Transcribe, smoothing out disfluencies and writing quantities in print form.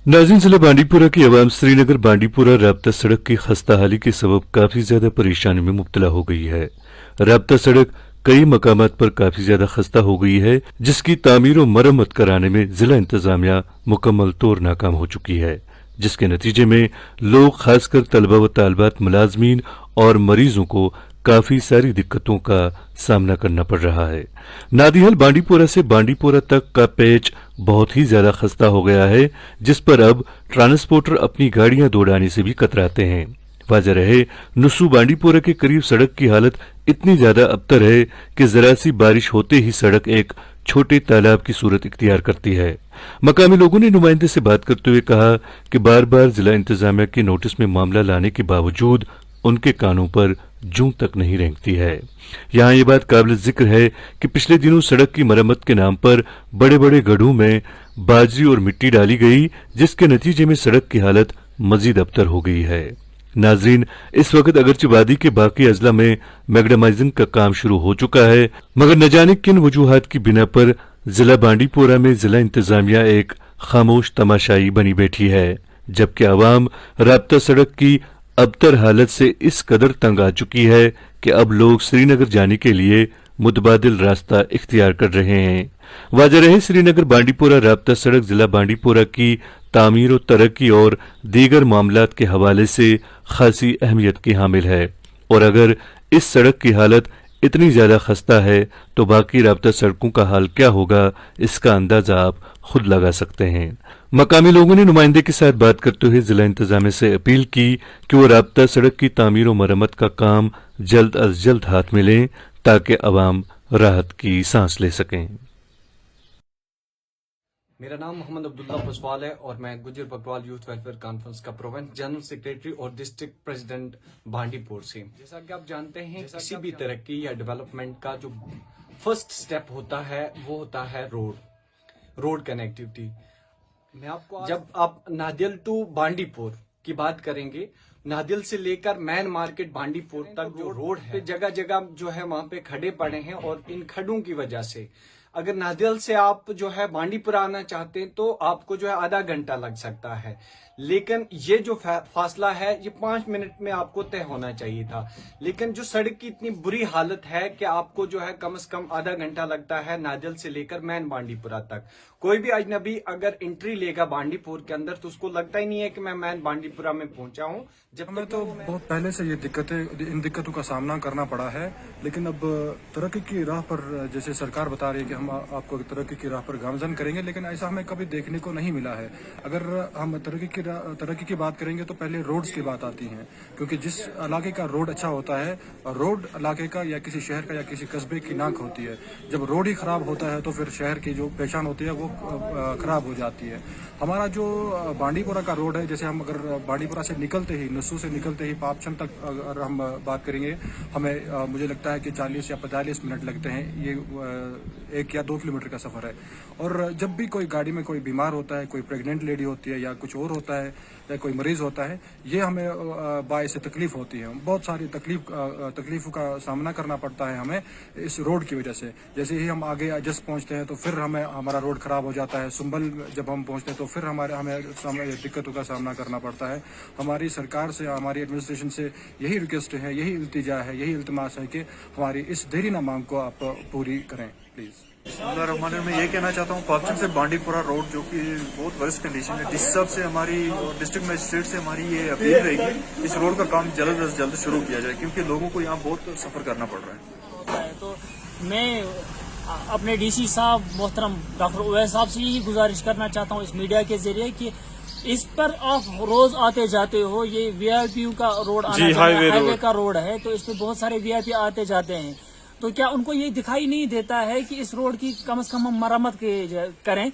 नाज़रीन, जिला बांडीपुरा की आवाम श्रीनगर बांडीपुरा राब्ता सड़क की खस्ताहाली के सबब काफी ज्यादा परेशानी में मुब्तला हो गई है। राब्ता सड़क कई मकामात पर काफी ज्यादा खस्ता हो गई है, जिसकी तामीर और मरम्मत कराने में जिला इंतजामिया मुकम्मल तौर नाकाम हो चुकी है, जिसके नतीजे में लोग खासकर तलबा व तालबात, मुलाजमीन और मरीजों को काफी सारी दिक्कतों का सामना करना पड़ रहा है। नादिहल बांडीपुरा से बांडीपुरा तक का पैच बहुत ही ज्यादा खस्ता हो गया है, जिस पर अब ट्रांसपोर्टर अपनी गाड़ियां दौड़ाने से भी कतराते हैं। वाजह रहे, नुसू बांडीपुरा के करीब सड़क की हालत इतनी ज्यादा अबतर है कि जरा सी बारिश होते ही सड़क एक छोटे तालाब की सूरत इख्तियार करती है। मकामी लोगों ने नुमाइंदे से बात करते हुए कहा कि बार बार जिला इंतजामिया के नोटिस में मामला लाने के बावजूद उनके कानों पर जूं तक नहीं रेंगती है। यहाँ ये बात काबिल जिक्र है कि पिछले दिनों सड़क की मरम्मत के नाम पर बड़े बड़े गड्ढों में बाजरी और मिट्टी डाली गई, जिसके नतीजे में सड़क की हालत मजीद अबतर हो गई है। नाजरीन, इस वक्त अगरचे वादी के बाकी अजला में मैग्नेमाइजिंग का काम शुरू हो चुका है, मगर न जाने किन वजूहात की बिना पर जिला बांडीपुरा में जिला इंतजामिया एक खामोश तमाशाई बनी बैठी है, जबकि आवाम राब्ता सड़क की अबतर हालत से इस कदर तंग आ चुकी है कि अब लोग श्रीनगर जाने के लिए मुतबादिल रास्ता इख्तियार कर रहे हैं। वाजह रहे, श्रीनगर बांडीपुरा राब्ता सड़क जिला बांडीपुरा की तामीर और तरक्की और दीगर मामलात के हवाले से खासी अहमियत की हामिल है, और अगर इस सड़क की हालत इतनी ज्यादा खस्ता है तो बाकी राब्ता सड़कों का हाल क्या होगा, इसका अंदाजा आप खुद लगा सकते हैं। मकामी लोगों ने नुमाइंदे के साथ बात करते हुए जिला इंतजामिया से अपील की कि वो राब्ता सड़क की तामीर और मरम्मत का काम जल्द अज जल्द हाथ में लें ताकि अवाम राहत की सांस ले सकें। मेरा नाम मोहम्मद अब्दुल्ला पुसवाल है और मैं गुजर बकवाल यूथ वेलफेयर कॉन्फ्रेंस का प्रोविंस जनरल सेक्रेटरी और डिस्ट्रिक्ट प्रेसिडेंट बांडीपुर से। जैसा कि आप जानते हैं, किसी भी तरक्की या डेवलपमेंट का जो फर्स्ट स्टेप होता है वो होता है रोड कनेक्टिविटी। मैं आपको जब आप नादियल टू बांडीपुर की बात करेंगे, नादियल से लेकर मैन मार्केट बांडीपुर तक जो रोड है, जगह जगह जो है वहां पे खड्डे पड़े हैं, और इन खड्डों की वजह से अगर नादियल से आप जो है बांडीपुरा आना चाहते हैं तो आपको जो है आधा घंटा लग सकता है, लेकिन ये जो फासला है ये 5 मिनट में आपको तय होना चाहिए था। लेकिन जो सड़क की इतनी बुरी हालत है कि आपको जो है कम से कम आधा घंटा लगता है नादियल से लेकर मैन बांडीपुरा तक। कोई भी अजनबी अगर एंट्री लेगा बांडीपुर के अंदर तो उसको लगता ही नहीं है कि मैं मैन बांडीपुरा में पहुंचा हूं। जब हमें तो बहुत पहले से इन दिक्कतों का सामना करना पड़ा है, लेकिन अब तरक्की की राह पर जैसे सरकार बता रही है कि हम आपको तरक्की की राह पर गामजन करेंगे, लेकिन ऐसा हमें कभी देखने को नहीं मिला है। अगर हम तरक्की की बात करेंगे तो पहले रोड्स की बात आती है, क्योंकि जिस इलाके का रोड अच्छा होता है, रोड इलाके का या किसी शहर का या किसी कस्बे की नाक होती है। जब रोड ही खराब होता है तो फिर शहर की जो पहचान होती है वो खराब हो जाती है। हमारा जो बांडीपुरा का रोड है, जैसे हम अगर बांडीपुरा से निकलते ही, नस्सू से निकलते ही पापचन तक अगर हम बात करेंगे, हमें मुझे लगता है कि 40 या 45 मिनट लगते हैं। ये 1 या 2 किलोमीटर का सफर है। और जब भी कोई गाड़ी में कोई बीमार होता है, कोई प्रेग्नेंट लेडी होती है या कुछ और होता है या कोई मरीज होता है, ये हमें बायस तकलीफ होती है। बहुत सारी तकलीफों का सामना करना पड़ता है हमें इस रोड की वजह से। जैसे ही हम आगे अजस पहुंचते हैं तो फिर हमारा रोड खराब हो जाता है। सुंबल जब हम पहुंचते हैं तो फिर हमें दिक्कतों का सामना करना पड़ता है। हमारी सरकार से, हमारी एडमिनिस्ट्रेशन से यही रिक्वेस्ट है, यही इल्तिजा है, यही इल्तमास है कि हमारी इस देरीना मांग को आप पूरी करें प्लीज। मैं ये कहना चाहता हूँ, पापचन से बांडीपुरा रोड जो कि बहुत वर्स्ट कंडीशन है, जिस हिसाब से हमारी डिस्ट्रिक्ट मजिस्ट्रेट से हमारी ये अपील रहेगी इस रोड का काम जल्द से जल्द शुरू किया जाए, क्योंकि लोगों को यहाँ बहुत सफर करना पड़ रहा है। तो मैं अपने डीसी साहब मोहतरम डॉक्टर उवैस साहब से यही गुजारिश करना चाहता हूँ इस मीडिया के जरिए कि इस पर आप रोज आते जाते हो, ये वीआईपी का रोड हाईवे का रोड है, तो इस पर बहुत सारे वीआईपी आते जाते हैं, तो क्या उनको ये दिखाई नहीं देता है कि इस रोड की कम से कम हम मरम्मत करें।